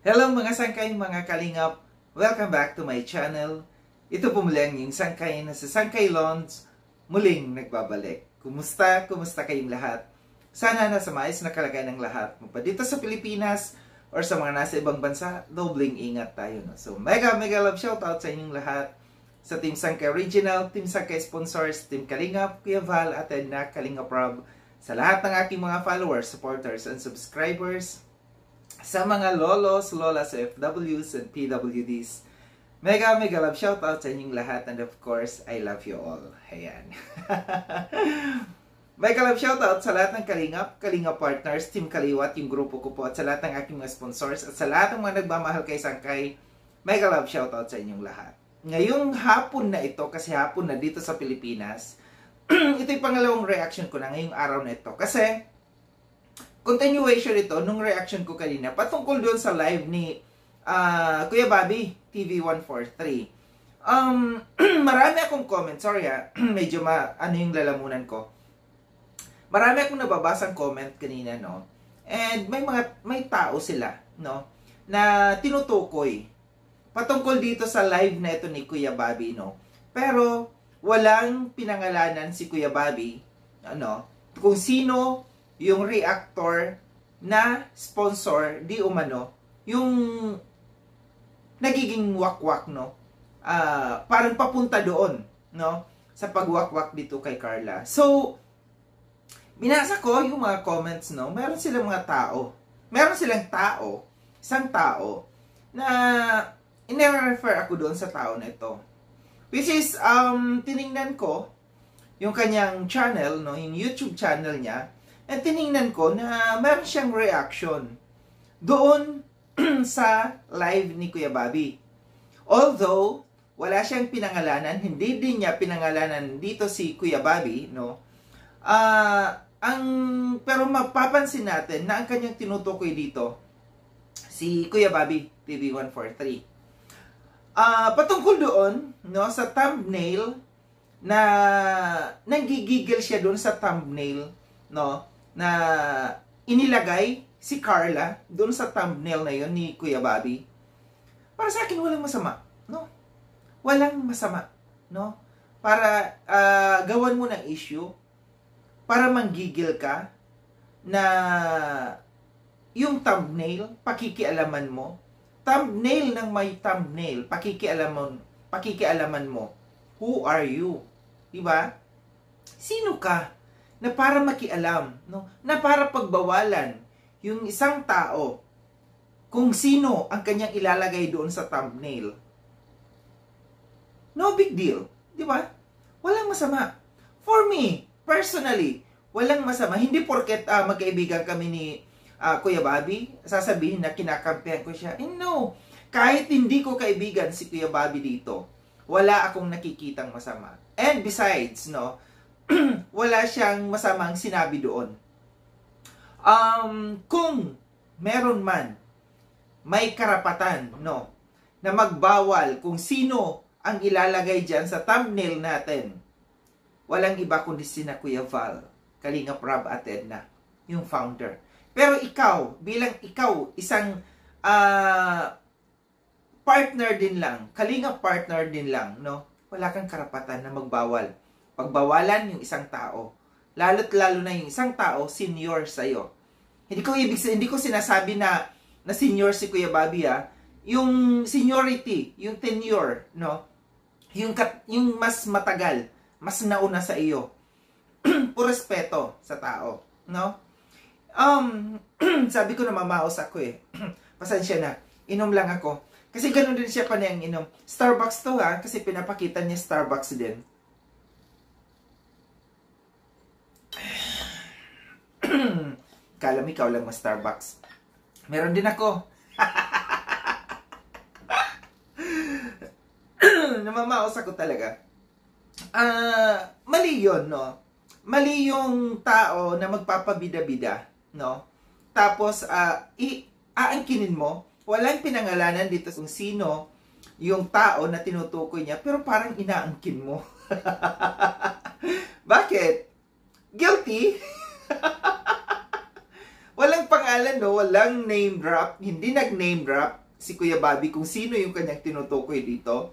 Hello mga sangkay, mga kalingap! Welcome back to my channel. Ito po muli ang yung sangkay na sa Sangkay Lawns muling nagbabalik. Kumusta? Kumusta kayong lahat? Sana nasa maayos na kalagayan ng lahat. Mapa dito sa Pilipinas or sa mga nasa ibang bansa, dobling ingat tayo. No? So mega love shoutout sa inyong lahat. Sa Team Sangkay Original, Team Sangkay Sponsors, Team Kalingap, Kuya Val, at na Kalingap Rob. Sa lahat ng aking mga followers, supporters, and subscribers. Sa mga lolos, lolas, FWs, and PWDs, mega love shoutout sa inyong lahat, and of course, I love you all. Ayan. Mega love shoutout sa lahat ng Kalingap Partners, Team Kaliwat, yung grupo ko po, at sa lahat ng aking mga sponsors, at sa lahat ng mga nagmamahal kay Sangkay, mega love shoutout sa inyong lahat. Ngayong hapon na ito, kasi hapon na dito sa Pilipinas, ito yung pangalawang reaction ko na ngayong araw na ito. Kasi, continuation ito nung reaction ko kanina patungkol doon sa live ni Kuya Bobby TV143. Marami akong comment, sorry medyo ano yung lalamunan ko. Marami akong nababasang comment kanina, no? And may tao sila, no, na tinutukoy patungkol dito sa live na ito ni Kuya Bobby, no. Pero walang pinangalanan si Kuya Bobby, ano, kung sino yung reactor na sponsor di umano yung nagiging wakwak, no, parang papunta doon, no, sa pagwakwak dito kay Carla. So binasa ko yung mga comments, no, meron silang isang tao na ine-refer ako doon sa tao na ito, which is tiningnan ko yung kanyang channel, no, yung YouTube channel niya. At tiningnan ko na meron siyang reaction doon sa live ni Kuya Bobby. Although, wala siyang pinangalanan, hindi din niya pinangalanan dito si Kuya Bobby, no? Pero mapapansin natin na ang kanyang tinutukoy dito, si Kuya Bobby TV143. Patungkol doon, no, sa thumbnail, na nanggigigil siya doon sa thumbnail, no, na inilagay si Carla doon sa thumbnail na yon ni Kuya Bobby. Para sa akin walang masama, no? Walang masama, no? Para gawan mo ng issue, para manggigil ka na yung thumbnail, pakikialaman mo. Thumbnail ng may thumbnail, pakikialaman mo. Who are you? Diba? Sino ka na para makialam, no? Na para pagbawalan yung isang tao kung sino ang kanyang ilalagay doon sa thumbnail? No big deal, di ba? Walang masama. For me, personally, walang masama. Hindi porket magkaibigan kami ni Kuya Bobby, sasabihin na kinakampihan ko siya. No, kahit hindi ko kaibigan si Kuya Bobby dito, wala akong nakikitang masama. And besides, no, wala siyang masamang sinabi doon. Kung meron man may karapatan, no, na magbawal kung sino ang ilalagay dyan sa thumbnail natin, walang iba kundi sina Kuya Val, Kalingap Rob at Edna, yung founder. Pero ikaw, bilang ikaw, isang partner din lang, Kalingap partner din lang, no, wala kang karapatan na magbawal. Pagbawalan yung isang tao. Lalo't lalo na yung isang tao, senior sa'yo. Hindi ko sinasabi na senior si Kuya Bobby, yung seniority, yung tenure, no? Yung mas matagal, mas nauna sa iyo. Puro respeto sa tao, no? Sabi ko na mamaos ako Pasensya na. Inom lang ako. Kasi ganun din siya panayang inom. Starbucks to kasi pinapakita niya Starbucks din. Kala mo ikaw lang mas Starbucks. Meron din ako. Namamaos ako talaga. Mali yun, no? Mali yung tao na magpapabida-bida, no? Tapos, aangkinin mo, walang pinangalanan dito kung sino yung tao na tinutukoy niya, pero parang inaangkin mo. Bakit? Guilty? Walang pangalan, no? Walang name drop. Hindi nag-name drop si Kuya Bobby kung sino yung kanyang tinutukoy dito.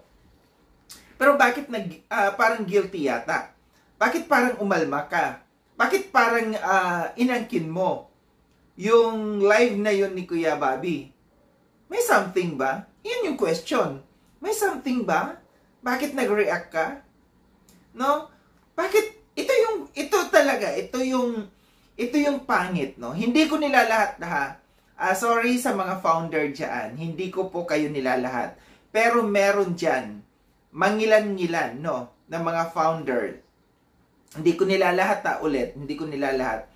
Pero bakit parang guilty yata? Bakit parang umalma ka? Bakit parang inangkin mo yung live na yun ni Kuya Bobby? May something ba? Yun yung question. May something ba? Bakit nag-react ka? No? Bakit ito yung pangit, no? Hindi ko nilalahat na ha. Sorry sa mga founder dyan. Hindi ko po kayo nilalahat. Pero meron dyan, mangilan-ngilan, no? Na mga founder. Hindi ko nilalahat ulit. Hindi ko nilalahat.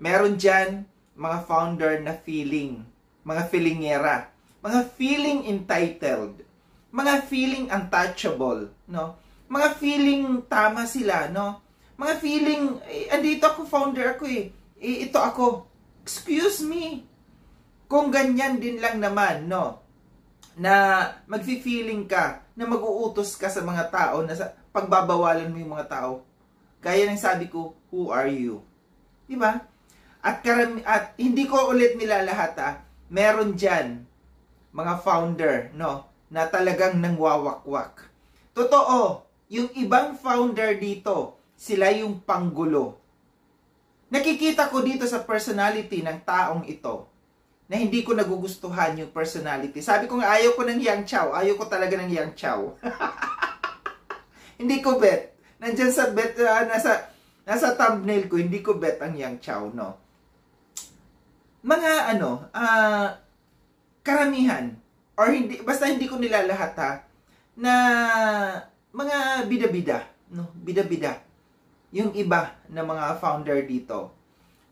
Meron dyan, mga founder na feeling. Mga feelingera. Mga feeling entitled. Mga feeling untouchable, no? Mga feeling tama sila, no? Mga feeling, andito ako, founder ako ito ako. Excuse me. Kung ganyan din lang naman, no? Na magfi-feeling ka, na mag-uutos ka sa mga tao, na pagbabawalan mo yung mga tao. Gaya ng sabi ko, who are you? Diba? At hindi ko ulit nilalahat, meron dyan, mga founder, no? Na talagang nangwawakwak. Totoo, yung ibang founder dito, sila yung panggulo. Nakikita ko dito sa personality ng taong ito na hindi ko nagugustuhan yung personality. Sabi ko nga, ayaw ko ng Yang Chow. Ayaw ko talaga ng Yang Chow. Hindi ko bet. Nandyan sa bet, nasa thumbnail ko, hindi ko bet ang Yang Chow, no? Mga karamihan, or hindi, basta hindi ko nilalahat na mga bida-bida, no? Bida-bida. Yung iba na mga founder dito.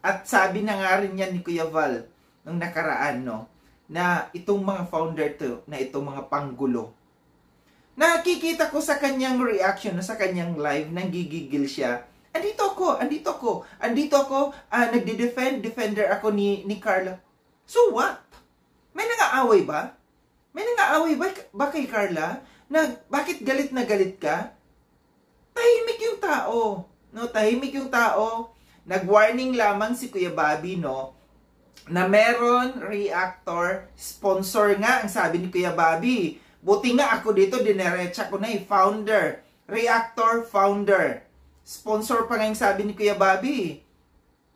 At sabi na nga rin yan ni Kuya Val nung nakaraan, no? Na itong mga founder to, na itong mga panggulo. Nakikita ko sa kanyang reaction, sa kanyang live, nanggigigil siya. Andito ako, defender ako ni Carla. So what? May nangaaway ba? May nangaaway ba kay Carla? Bakit galit na galit ka? Tahimik yung tao. No, tahimik yung tao. Nag-warning lamang si Kuya Bobby, no, na meron reactor sponsor nga ang sabi ni Kuya Bobby. Buti nga ako dito, dinerecha ko na founder, reactor founder. Sponsor pa nga yung sabi ni Kuya Bobby.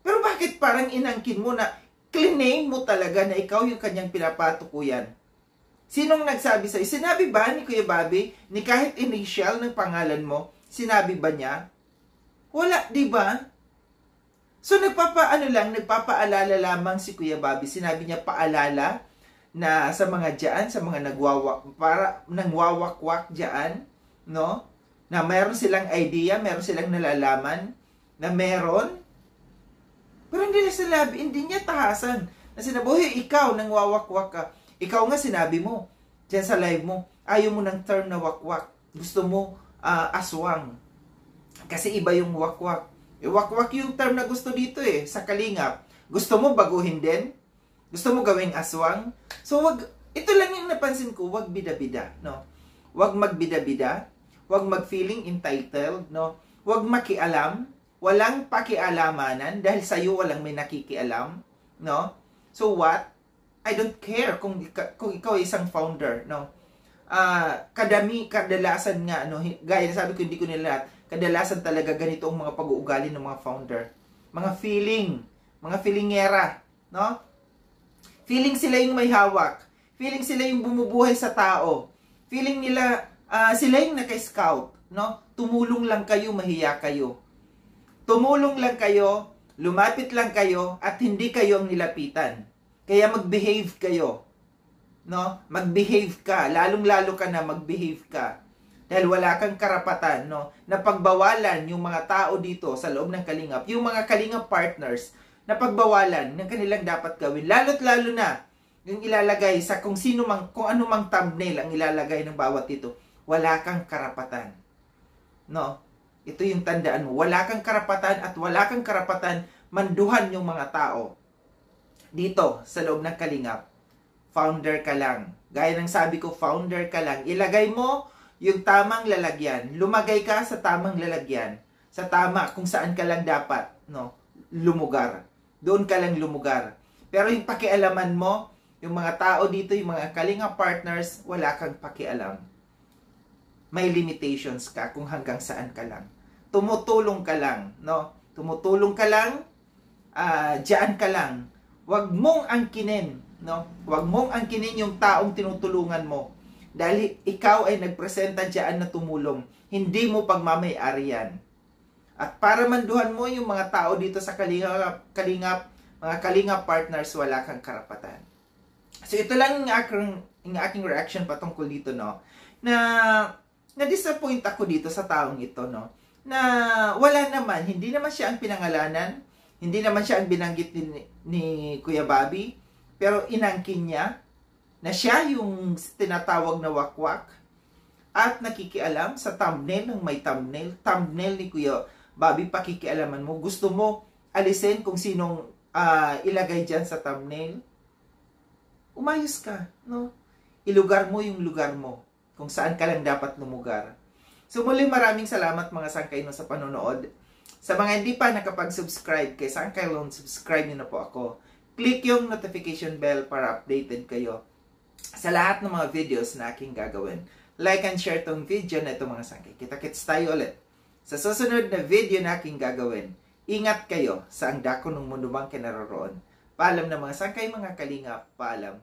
Pero bakit parang inangkin mo na claim mo talaga na ikaw yung kanyang pinapatukuyan? Sinong nagsabi sa'yo? Sinabi ba ni Kuya Bobby, ni kahit initial ng pangalan mo, sinabi ba niya? Wala, di ba? So nagpapaalala lamang si Kuya Bobby. Sinabi niya paalala na sa mga diyan, sa mga nangwawakwak diyan, no? Na meron silang idea, meron silang nalalaman na meron. Pero hindi niya tahasan. Na sinabi, ikaw nangwawakwak ka. Ikaw nga sinabi mo diyan sa live mo, ayaw mo ng term na wakwak. Gusto mo aswang. Kasi iba yung wakwak. Wakwak yung term na gusto dito sa Kalingap. Gusto mo baguhin din? Gusto mo gawing aswang? So ito lang yung napansin ko, wag bida-bida, no? Wag magbida-bida, wag mag-feeling entitled, no? Wag makialam, walang pakialamanan dahil sa iyo walang may nakikialam, no? So what? I don't care kung ikaw ay isang founder, no? Kadalasan nga, no, gaya sabi ko, hindi ko nila kadalasan talaga ganito ang mga pag-uugali ng mga founder. Mga feelingera, no? Feeling sila yung may hawak. Feeling sila yung bumubuhay sa tao. Feeling nila, sila yung naka-scout, no? Tumulong lang kayo, mahiya kayo. Tumulong lang kayo, lumapit lang kayo, at hindi kayo ang nilapitan. Kaya mag-behave kayo. No? Mag-behave ka. Lalong-lalo ka na mag-behave ka. Dahil wala kang karapatan, no, na pagbawalan yung mga tao dito sa loob ng Kalingap, yung mga Kalingap partners, na pagbawalan ng kanilang dapat gawin. Lalo't lalo na yung ilalagay sa kung ano mang thumbnail ang ilalagay ng bawat ito. Wala kang karapatan. No? Ito yung tandaan mo. Wala kang karapatan at wala kang karapatan manduhan yung mga tao dito sa loob ng Kalingap. Founder ka lang. Gaya ng sabi ko, founder ka lang. Ilagay mo yung tamang lalagyan. Lumagay ka sa tamang lalagyan. Sa tama kung saan ka lang dapat, no, lumugar. Doon ka lang lumugar. Pero yung pakialaman mo, yung mga tao dito, yung mga Kalinga partners, wala kang pakialam. May limitations ka kung hanggang saan ka lang. Tumutulong ka lang, no? Tumutulong ka lang, diyan ka lang. Huwag mong angkinin, no? Huwag mong angkinin yung taong tinutulungan mo. Dahil ikaw ay nagpresenta diyan na tumulong. Hindi mo pagmamay-ari yan. At para manduhan mo yung mga tao dito sa Kalinga, mga Kalinga partners, wala kang karapatan. So ito lang yung aking reaction patungkol dito, no? Na-disappoint ako dito sa taong ito, no? Na wala naman, hindi naman siya ang pinangalanan, hindi naman siya ang binanggit ni Kuya Bobby, pero inangkin niya na siya yung tinatawag na wakwak at nakikialam sa thumbnail ng may thumbnail ni Kuya Bobby, pakikialaman mo. Gusto mo alisin kung sinong ilagay dyan sa thumbnail? Umayos ka, no? Ilugar mo yung lugar mo, kung saan ka lang dapat lumugar. So muli maraming salamat mga sangkay sa panonood. Sa mga hindi pa nakapag-subscribe kay Sangkay Lone, subscribe niyo na po ako. Click yung notification bell para updated kayo sa lahat ng mga videos na aking gagawin. Like and share tong video na ito mga sangkay. Kita-kits tayo ulit sa susunod na video na aking gagawin. Ingat kayo sa ang dako ng mundo mang kinaroroon. Paalam na mga sangkay, mga kalinga, paalam.